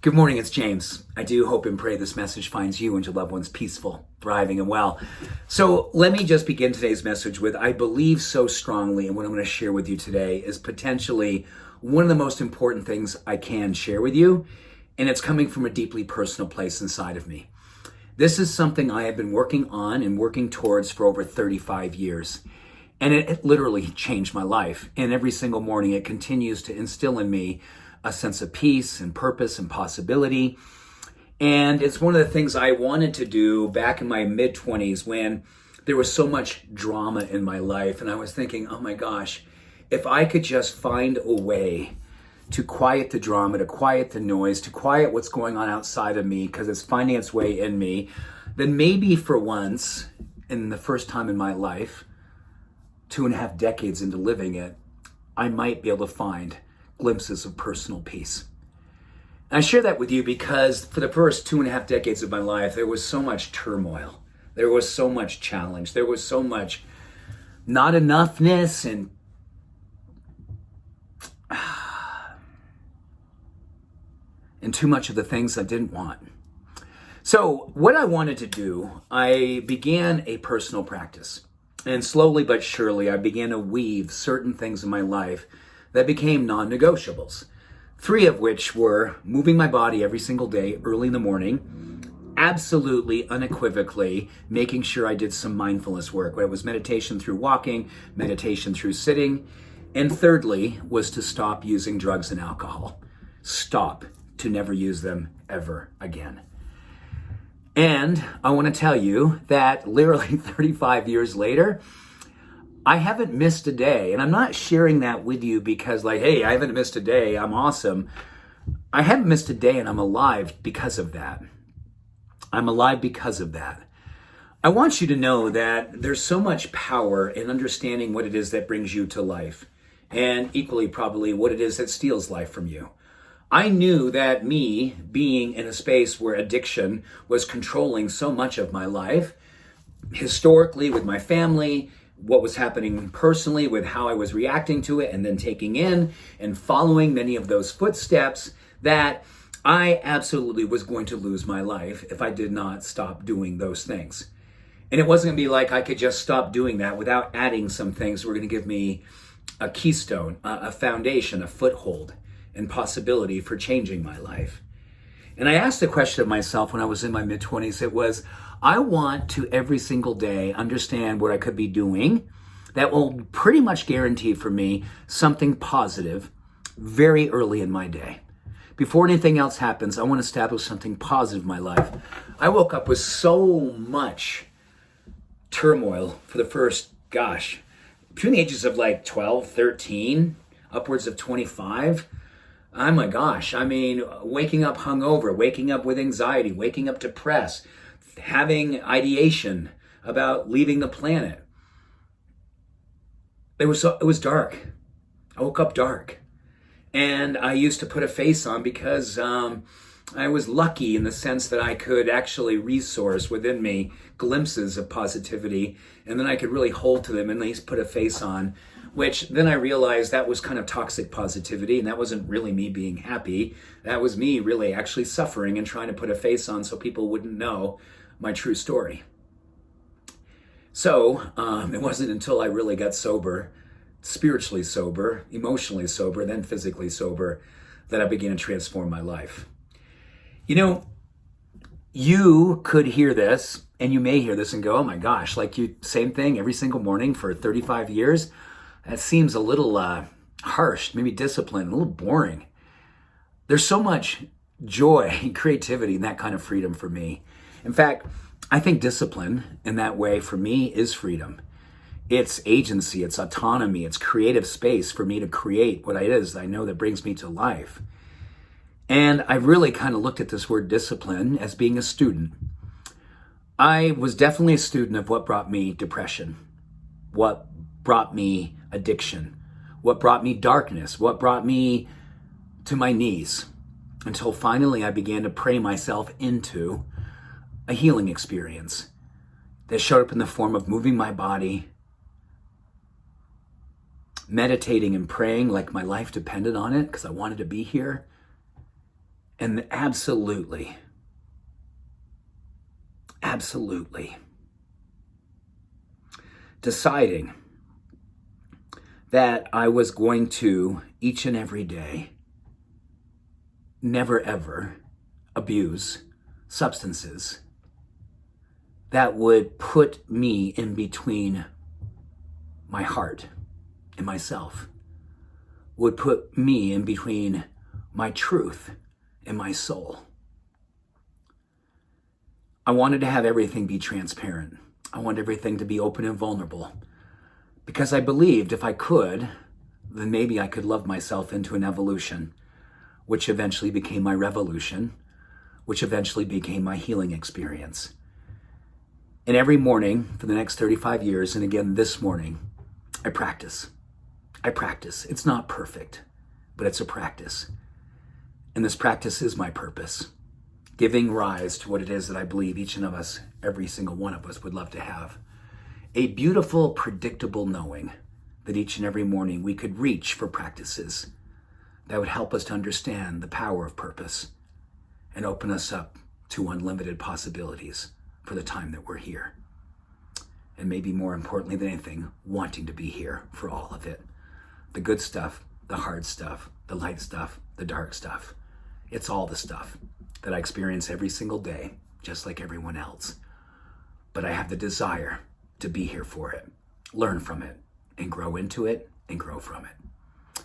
Good morning, it's James. I do hope and pray this message finds you and your loved ones peaceful, thriving, and well. So let me just begin today's message with, I believe so strongly, and what I'm going to share with you today is potentially one of the most important things I can share with you, and it's coming from a deeply personal place inside of me. This is something I have been working on and working towards for over 35 years. And it literally changed my life. And every single morning, it continues to instill in me a sense of peace and purpose and possibility. And it's one of the things I wanted to do back in my mid-20s when there was so much drama in my life. And I was thinking, oh my gosh, if I could just find a way to quiet the drama, to quiet the noise, to quiet what's going on outside of me, because it's finding its way in me, then maybe for once, in the first time in my life, 2.5 decades into living it, I might be able to find glimpses of personal peace. And I share that with you because for the first 2.5 decades of my life, there was so much turmoil. There was so much challenge. There was so much not enoughness and too much of the things I didn't want. So what I wanted to do, I began a personal practice. And slowly but surely, I began to weave certain things in my life that became non-negotiables. 3 of which were moving my body every single day, early in the morning, absolutely unequivocally making sure I did some mindfulness work. It was meditation through walking, meditation through sitting. And thirdly, was to stop using drugs and alcohol. Stop, to never use them ever again. And I want to tell you that literally 35 years later, I haven't missed a day. And I'm not sharing that with you because hey, I haven't missed a day, I'm awesome. I haven't missed a day and I'm alive because of that. I'm alive because of that. I want you to know that there's so much power in understanding what it is that brings you to life. And equally probably what it is that steals life from you. I knew that me being in a space where addiction was controlling so much of my life, historically with my family, what was happening personally with how I was reacting to it and then taking in and following many of those footsteps, that I absolutely was going to lose my life if I did not stop doing those things. And it wasn't gonna be like I could just stop doing that without adding some things that were gonna give me a keystone, a foundation, a foothold and possibility for changing my life. And I asked the question of myself when I was in my mid-20s, it was, I want to every single day understand what I could be doing that will pretty much guarantee for me something positive very early in my day. Before anything else happens, I want to establish something positive in my life. I woke up with so much turmoil for the first, between the ages of 12, 13, upwards of 25. Oh my gosh, waking up hungover, waking up with anxiety, waking up depressed, having ideation about leaving the planet. It was dark. I woke up dark. And I used to put a face on because I was lucky in the sense that I could actually resource within me glimpses of positivity, and then I could really hold to them and at least put a face on, which then I realized that was kind of toxic positivity, and that wasn't really me being happy. That was me really actually suffering and trying to put a face on so people wouldn't know my true story. So it wasn't until I really got sober, spiritually sober, emotionally sober, then physically sober, that I began to transform my life. You know, you could hear this, and you may hear this and go, oh my gosh, same thing every single morning for 35 years? That seems a little harsh, maybe disciplined, a little boring. There's so much joy and creativity in that kind of freedom for me. In fact, I think discipline in that way for me is freedom. It's agency, it's autonomy, it's creative space for me to create what it is that I know that brings me to life. And I really kind of looked at this word discipline as being a student. I was definitely a student of what brought me depression, what brought me addiction, what brought me darkness, what brought me to my knees, until finally I began to pray myself into a healing experience that showed up in the form of moving my body, meditating and praying like my life depended on it because I wanted to be here, And absolutely, deciding that I was going to, each and every day, never ever abuse substances that would put me in between my heart and myself, would put me in between my truth and my soul. I wanted to have everything be transparent. I wanted everything to be open and vulnerable, because I believed if I could, then maybe I could love myself into an evolution, which eventually became my revolution, which eventually became my healing experience. And every morning for the next 35 years, and again this morning, I practice. It's not perfect, but it's a practice. And this practice is my purpose, giving rise to what it is that I believe each of us, every single one of us, would love to have. A beautiful, predictable knowing that each and every morning we could reach for practices that would help us to understand the power of purpose and open us up to unlimited possibilities for the time that we're here. And maybe more importantly than anything, wanting to be here for all of it. The good stuff, the hard stuff, the light stuff, the dark stuff. It's all the stuff that I experience every single day, just like everyone else. But I have the desire to be here for it, learn from it, and grow into it, and grow from it.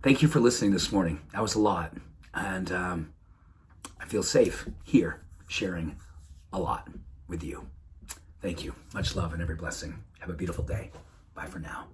Thank you for listening this morning. That was a lot. And I feel safe here sharing a lot with you. Thank you. Much love and every blessing. Have a beautiful day. Bye for now.